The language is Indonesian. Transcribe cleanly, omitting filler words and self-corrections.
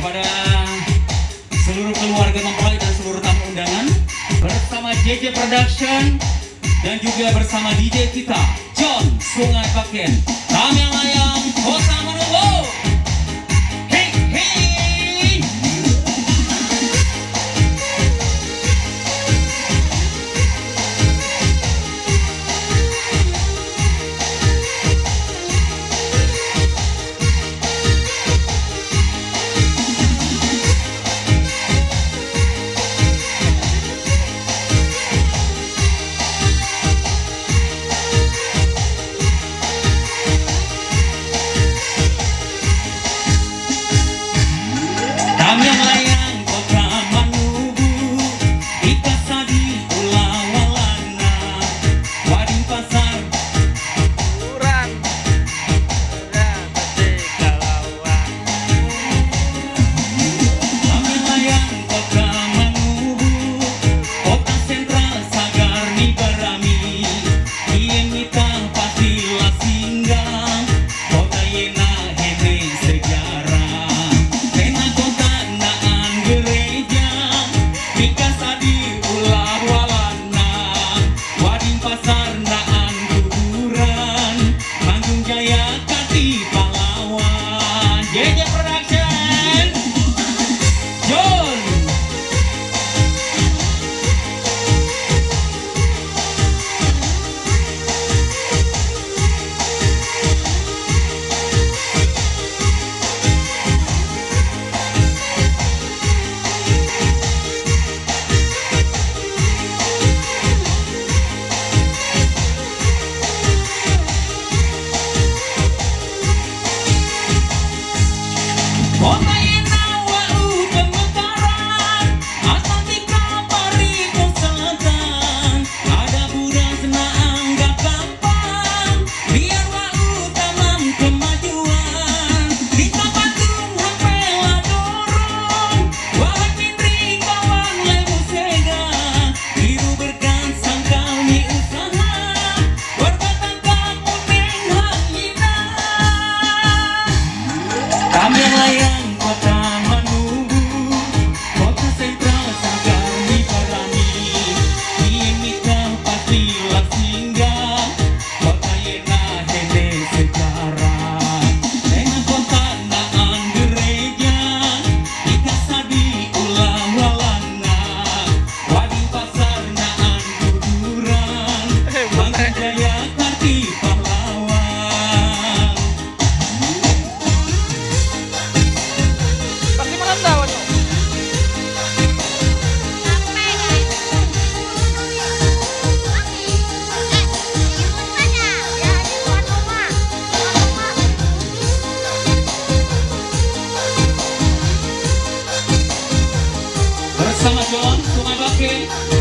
kepada seluruh keluarga mempelai dan seluruh tamu undangan bersama JJ Production dan juga bersama DJ kita John Sungai Baken. Kami layang Kota Manado. Hey hey. Kami layang Kota Manubu, Ikasa di Pulau Walana, Wading Pasar, Kurang Kalauan. Kami layang Kota Manubu, Kota Sentral Sagar Nibarami, Iemita Pastilah Singgah, Kota Yena Hene Sejarah, Kena Kota Naan Gereja, Ikasa di Ulah Walana, Wading Pasar Naan Guguran, Manggung Jaya Kati Pahlawan. JJ Production John. Kota Yena Wau Pemekaran, Atlantika Barito Selatan, ada budak senang gak gampang, biar Wau tamam kemajuan. Kita Bandung hampela dorong, Wahai Mindri kawan lebu sega, biru berkan sangkal mi usaha, berbatang kamu neng hangina. Kami layang Kota Manubu, Kota Sentral Sagar Nibarami, Iemita Pastilah Singgah, Kota Yena Hene Sejarah, dengan Kota Naan Gereja, Ikasa di Ulah Walana, Wading Pasar Naan Guguran, Manggung Jaya Kati Pahlawan. Pasti makan daun yuk. Bersama John Sungai Baken.